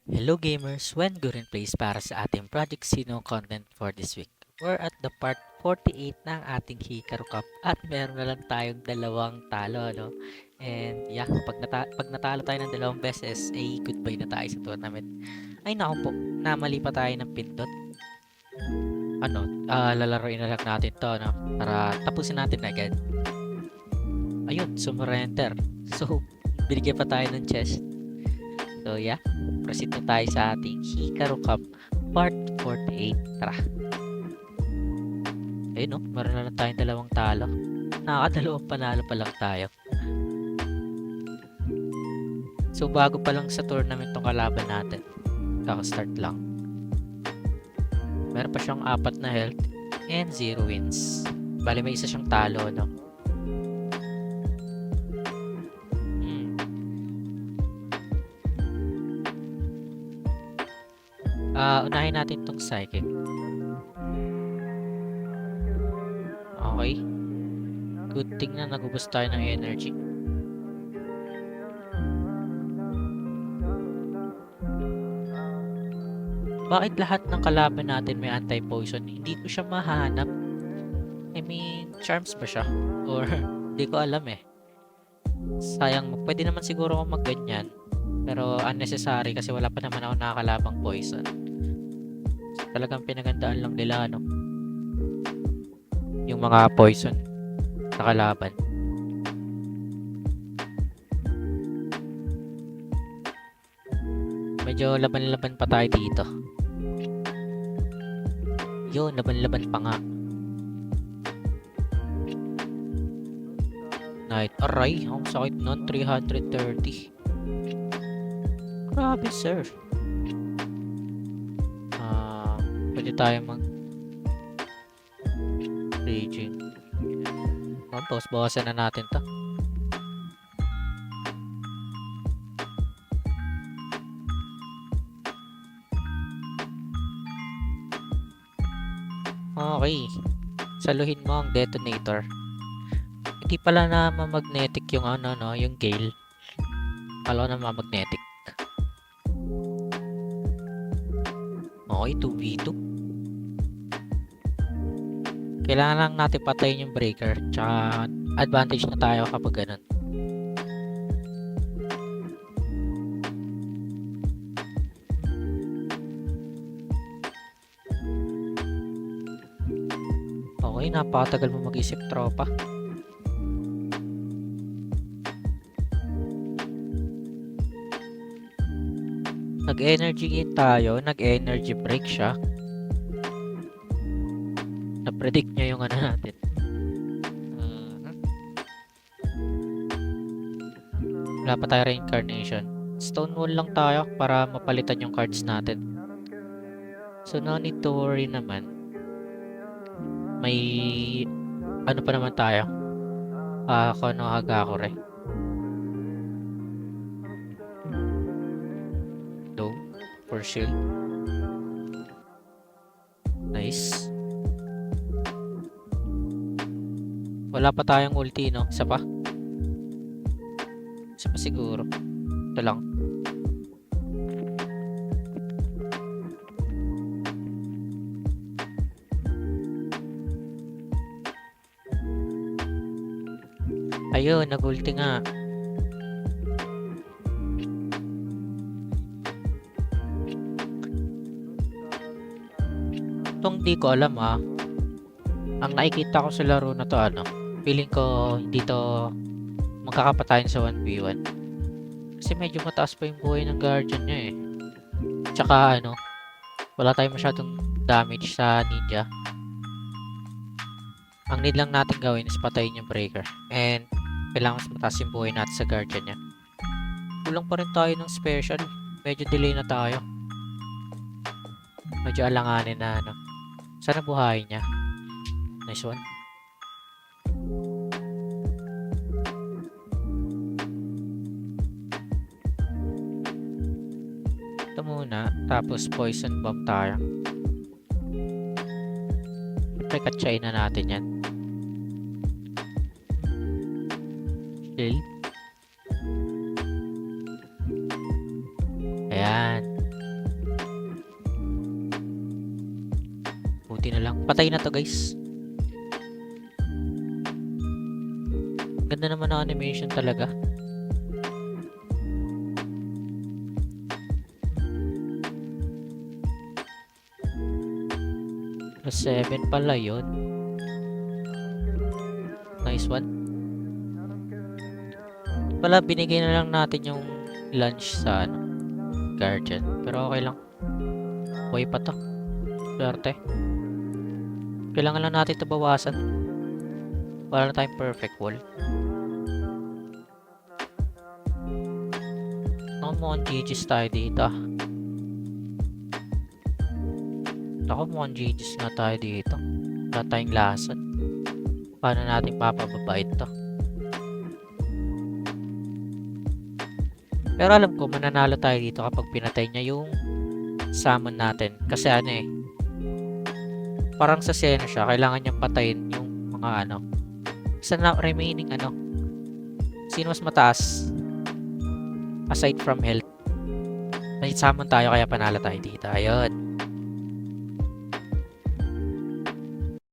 Hello gamers! When Gurin plays para sa ating Project Sino content for this week. We're at the part 48 ng ating Hikaru Cup at meron na lang tayong dalawang talo, no? And yeah, pag natalo tayo ng dalawang beses, ay goodbye na tayo sa tournament. Ay naku po, namali pa tayo ng pindot. Lalaroin na lang natin to, no? Para tapusin natin agad. Ayun, sumurrender. So, binigyan pa tayo ng chest. So yeah, proceed na tayo sa ating Hikaru Cup Part 48. Tara. Ayun no, meron na lang tayong dalawang talo. Nakakadalawang panalo pa lang tayo. So bago pa lang sa tournament tong kalaban natin. Kaka-start lang. Meron pa siyang 4 na health and 0 wins. Bali may isa siyang talo, no? Unahin natin tong psychic. Okay. Good thing na nagubos tayo ng energy. Bakit lahat ng kalaban natin may anti-poison? Hindi ko siya mahanap. I mean, charms ba siya? Or, di ko alam eh. Sayang, pwede naman siguro akong magganyan. Pero unnecessary kasi wala pa naman ako nakakalabang poison. So, talagang pinagandaan lang nila, ano? Yung mga poison sa kalaban. Medyo laban-laban pa tayo dito. Yun, laban-laban pa nga. Night. Aray, ang sakit nun. 330. Grabe, sir. Pwede tayo mag raging. Bawas-bawasan na natin to. Okay. Saluhin mo ang detonator. Hindi pala na magnetic yung yung gale. Kala ko na magnetic. Okay, 2v2. Kailangan lang natin patayin yung breaker. Tsaka advantage na tayo kapag ganun. Okay, napakatagal mo mag-isip, tropa. Nag-energy gain tayo, nag-energy break siya. Na-predict niya yung natin. Wala pa tayo reincarnation. Stonewall lang tayo para mapalitan yung cards natin. So no need to worry naman. May ano pa naman tayo. Kono Hagakure. Dome for shield. Nice. Wala pa tayong ulti, no? Isa pa? Isa pa siguro. Ito lang. Ayun, nag-ulti nga. Itong di ko alam Ang nakikita ko sa laro na to feeling ko hindi to magkakapatayan sa 1v1. Kasi medyo mataas pa yung buhay ng guardian niya eh. Tsaka wala tayong masyadong damage sa ninja. Ang need lang natin gawin is patayin yung breaker. And kailangan mas mataas yung buhay natin sa guardian niya. Kulang pa rin tayo ng special. Medyo delay na tayo. Medyo alanganin na Sana buhayin niya. Nice one. Ito muna. Tapos poison bomb tayo. Siyempre katsain na natin yan. Shield. Ayan. Patay na to guys. Ganda naman ng animation talaga. Plus 7 pala yun. Nice one. Pala binigay na lang natin yung lunch sa ano, guardian. Pero okay lang. Buhay pa to. Swerte. Kailangan lang natin ito bawasan. Wala na tayong perfect wall. Ako mukhang GG's tayo dito. Ako mukhang GG's nga tayo dito. Wala tayong lason. Paano natin papababa ito? Pero alam ko mananalo tayo dito kapag pinatay niya yung summon natin. Kasi ano eh. Parang sa Seno siya. Kailangan niyang patayin yung mga ano. Sa remaining ano. Sino mas mataas? Aside from health. May summon tayo kaya panalo tayo dito. Ayun.